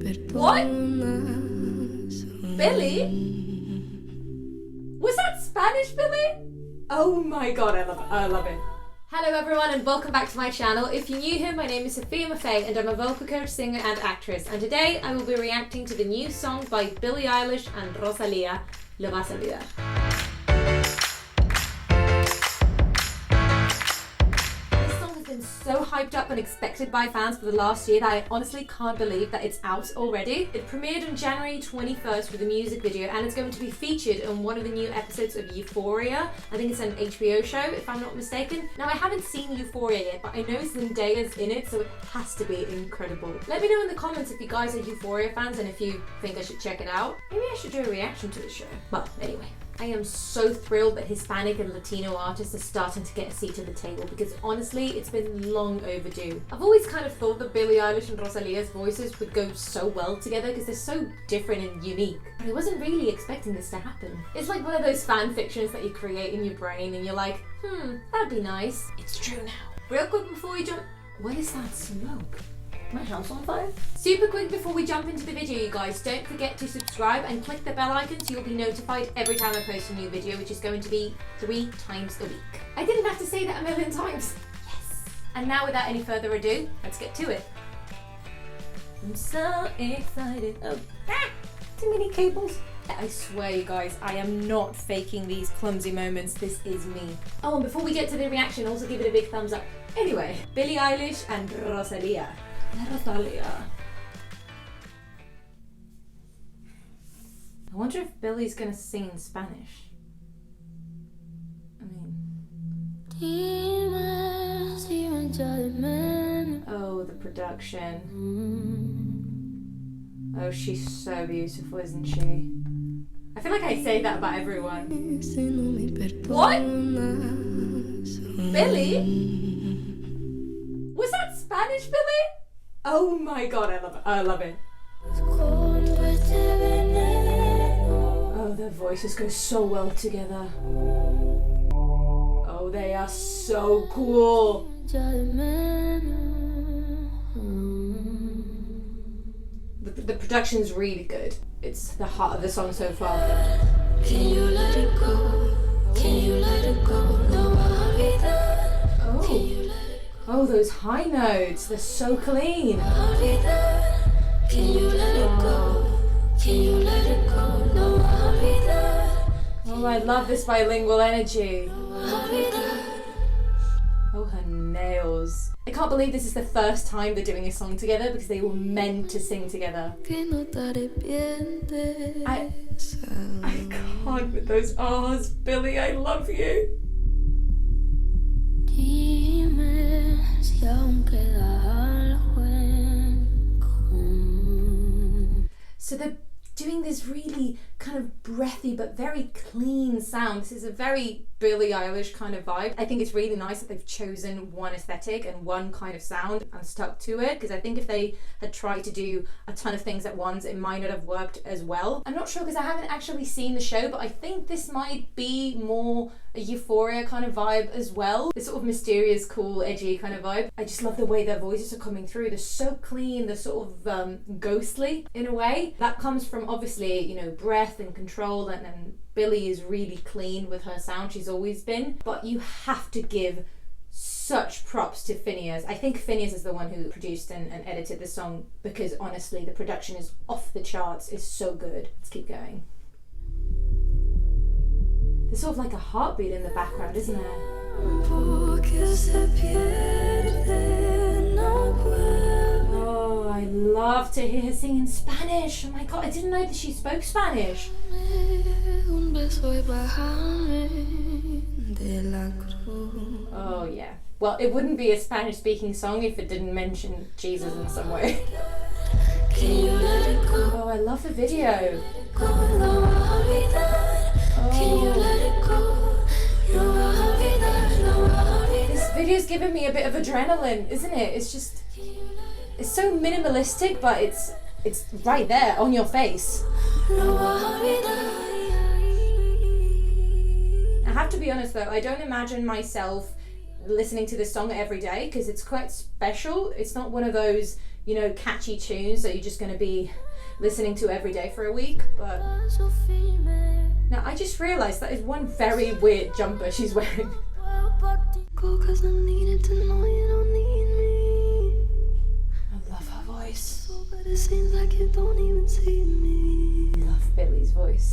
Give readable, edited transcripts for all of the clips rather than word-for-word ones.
What? Billie? Was that Spanish, Billie? Oh my god, I love it. Hello everyone and welcome back to my channel. If you're new here, my name is Sophia Maffei and I'm a vocal coach, singer and actress. And today I will be reacting to the new song by Billie Eilish and Rosalía, Lo Vas a Olvidar. So hyped up and expected by fans for the last year that I honestly can't believe that it's out already. It premiered on January 21st with a music video and it's going to be featured on one of the new episodes of Euphoria. I think it's an HBO show if I'm not mistaken. Now I haven't seen Euphoria yet, but I know Zendaya's in it, so it has to be incredible. Let me know in the comments if you guys are Euphoria fans and if you think I should check it out. Maybe I should do a reaction to the show. But anyway. I am so thrilled that Hispanic and Latino artists are starting to get a seat at the table because honestly, it's been long overdue. I've always kind of thought that Billie Eilish and Rosalia's voices would go so well together because they're so different and unique. But I wasn't really expecting this to happen. It's like one of those fan fictions that you create in your brain and you're like, that'd be nice. It's true now. Real quick before we jump, what is that smoke? My house on fire? Super quick before we jump into the video, you guys, don't forget to subscribe and click the bell icon so you'll be notified every time I post a new video, which is going to be 3 times a week. I didn't have to say that a million times. Yes. And now without any further ado, let's get to it. I'm so excited. Oh, too many cables. I swear you guys, I am not faking these clumsy moments. This is me. Oh, and before we get to the reaction, also give it a big thumbs up. Anyway, Billie Eilish and Rosalía. Rosalía. I wonder if Billie's gonna sing in Spanish. I mean... Oh, the production. Oh, she's so beautiful, isn't she? I feel like I say that about everyone. What? Billie? Was that Spanish, Billie? Oh my god, I love it. Oh, their voices go so well together. Oh, they are so cool. The production's really good. It's the heart of the song so far. Can you let it go? Can you let it go? Oh. Oh, those high notes, they're so clean. Can you let it go? Can you let it go? Oh, I love this bilingual energy. Oh, her nails. I can't believe this is the first time they're doing a song together because they were meant to sing together. I can't with those R's. Billie, I love you. So they're doing this really kind of breathy but very clean sound. This is a very Billie Eilish kind of vibe. I think it's really nice that they've chosen one aesthetic and one kind of sound and stuck to it, because I think if they had tried to do a ton of things at once, it might not have worked as well. I'm not sure because I haven't actually seen the show, but I think this might be more a Euphoria kind of vibe as well. This sort of mysterious, cool, edgy kind of vibe. I just love the way their voices are coming through. They're so clean, they're sort of ghostly in a way. That comes from obviously, you know, breath and control, and Billie is really clean with her sound. She's always been. But you have to give such props to Phineas. I think Phineas is the one who produced and edited the song, because honestly the production is off the charts. It's so good. Let's keep going. There's sort of like a heartbeat in the background, isn't there? Oh, I love to hear her sing in Spanish. Oh my god, I didn't know that she spoke Spanish. Oh yeah. Well, it wouldn't be a Spanish-speaking song if it didn't mention Jesus in some way. Oh, I love the video. This video's giving me a bit of adrenaline, isn't it? It's just, it's so minimalistic, but it's right there on your face. I have to be honest though, I don't imagine myself listening to this song every day because it's quite special. It's not one of those catchy tunes that you're just going to be listening to every day for a week. But now I just realised that is one very weird jumper she's wearing. I love her voice. Love Billie's voice.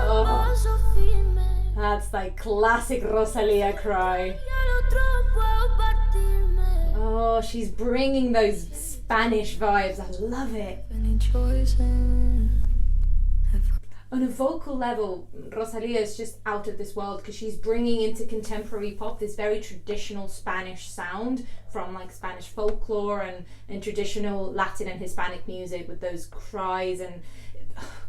Oh, that's like classic Rosalía cry. Oh, she's bringing those Spanish vibes. I love it. On a vocal level, Rosalía is just out of this world because she's bringing into contemporary pop this very traditional Spanish sound from like Spanish folklore and traditional Latin and Hispanic music with those cries and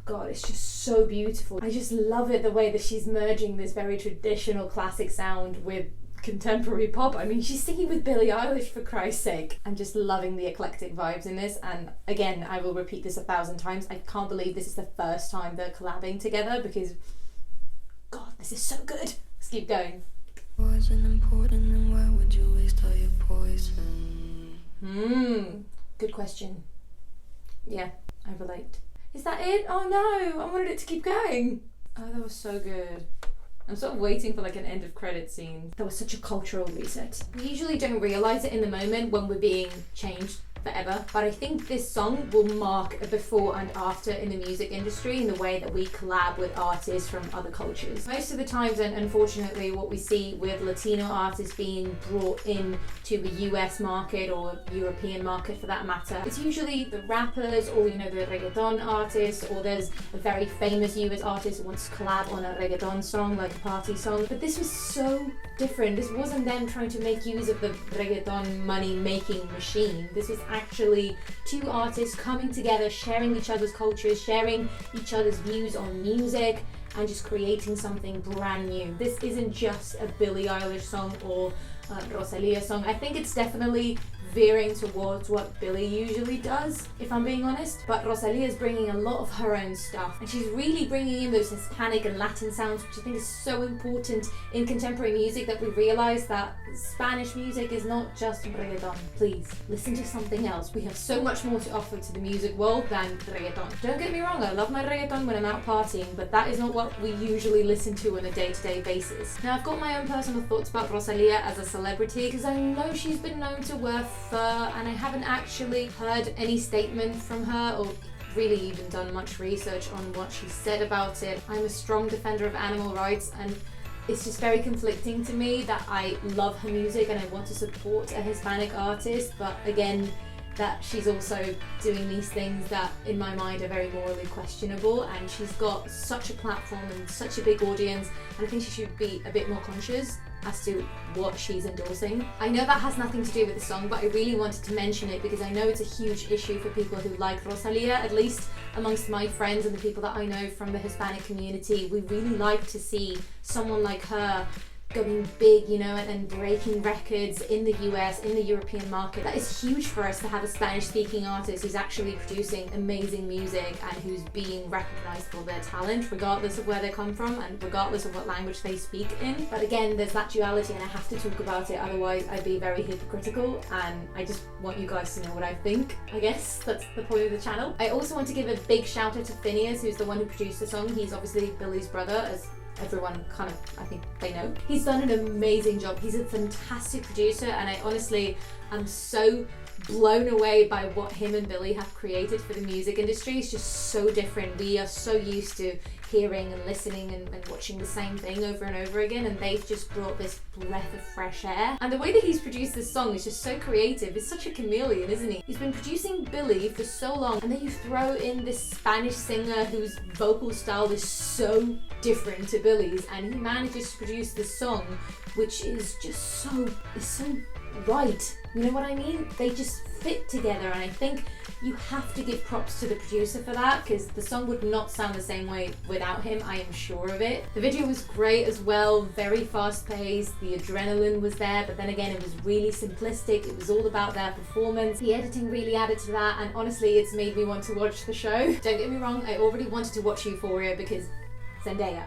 God, it's just so beautiful. I just love it the way that she's merging this very traditional classic sound with contemporary pop. I mean, she's singing with Billie Eilish, for Christ's sake. I'm just loving the eclectic vibes in this, and again, I will repeat this 1,000 times. I can't believe this is the first time they're collabing together because, God, this is so good. Let's keep going. Wasn't important, and why would you waste all your poison? Good question. Yeah, I relate. Is that it? Oh no, I wanted it to keep going. Oh, that was so good. I'm sort of waiting for like an end of credit scene. That was such a cultural reset. We usually don't realise it in the moment when we're being changed forever, but I think this song will mark a before and after in the music industry in the way that we collab with artists from other cultures. Most of the times, and unfortunately what we see with Latino artists being brought in to the US market or European market for that matter, it's usually the rappers or the reggaeton artists, or there's a very famous US artist who wants to collab on a reggaeton song, like a party song. But this was so different. This wasn't them trying to make use of the reggaeton money making machine. This was actually two artists coming together, sharing each other's cultures, sharing each other's views on music, and just creating something brand new. This isn't just a Billie Eilish song or a Rosalía song. I think it's definitely veering towards what Billie usually does, if I'm being honest. But Rosalía is bringing a lot of her own stuff, and she's really bringing in those Hispanic and Latin sounds, which I think is so important in contemporary music, that we realize that Spanish music is not just reggaeton. Please, listen to something else. We have so much more to offer to the music world than reggaeton. Don't get me wrong, I love my reggaeton when I'm out partying, but that is not what we usually listen to on a day-to-day basis. Now, I've got my own personal thoughts about Rosalía as a celebrity, because I know she's been known to wear fur, and I haven't actually heard any statement from her or really even done much research on what she said about it. I'm a strong defender of animal rights, and it's just very conflicting to me that I love her music and I want to support a Hispanic artist, but again, that she's also doing these things that in my mind are very morally questionable, and she's got such a platform and such a big audience, and I think she should be a bit more conscious as to what she's endorsing. I know that has nothing to do with the song, but I really wanted to mention it because I know it's a huge issue for people who like Rosalía, at least amongst my friends and the people that I know from the Hispanic community. We really like to see someone like her going big, and breaking records in the US, in the European market. That is huge for us to have a Spanish-speaking artist who's actually producing amazing music and who's being recognized for their talent, regardless of where they come from and regardless of what language they speak in. But again, there's that duality, and I have to talk about it, otherwise I'd be very hypocritical, and I just want you guys to know what I think. I guess that's the point of the channel. I also want to give a big shout out to Phineas, who's the one who produced the song. He's obviously Billie's brother, as everyone kind of, I think they know. He's done an amazing job. He's a fantastic producer, and I honestly am so blown away by what him and Billie have created for the music industry. It's just so different. We are so used to hearing and listening and watching the same thing over and over again, and they've just brought this breath of fresh air. And the way that he's produced this song is just so creative. It's such a chameleon, isn't he? He's been producing Billie for so long, and then you throw in this Spanish singer whose vocal style is so different to Billie's, and he manages to produce this song which is just so right. You know what I mean? They just fit together, and I think you have to give props to the producer for that, because the song would not sound the same way without him, I am sure of it. The video was great as well, very fast paced, the adrenaline was there, but then again it was really simplistic. It was all about their performance. The editing really added to that, and honestly it's made me want to watch the show. Don't get me wrong, I already wanted to watch Euphoria because Zendaya.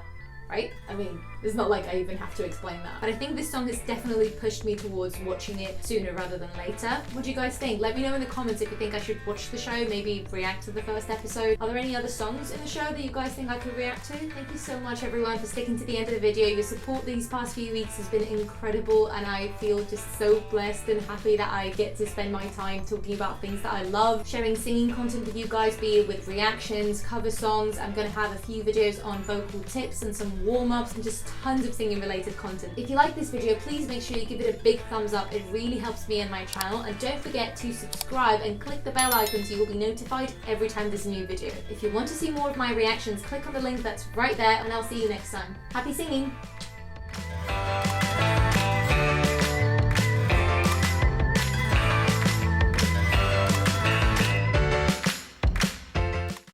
right? I mean, it's not like I even have to explain that. But I think this song has definitely pushed me towards watching it sooner rather than later. What do you guys think? Let me know in the comments if you think I should watch the show, maybe react to the first episode. Are there any other songs in the show that you guys think I could react to? Thank you so much everyone for sticking to the end of the video. Your support these past few weeks has been incredible, and I feel just so blessed and happy that I get to spend my time talking about things that I love, sharing singing content with you guys, be it with reactions, cover songs. I'm gonna have a few videos on vocal tips and some warm-ups and just tons of singing related content. If you like this video, please make sure you give it a big thumbs up. It really helps me and my channel, and don't forget to subscribe and click the bell icon so you will be notified every time there's a new video. If you want to see more of my reactions, click on the link that's right there, and I'll see you next time. Happy singing!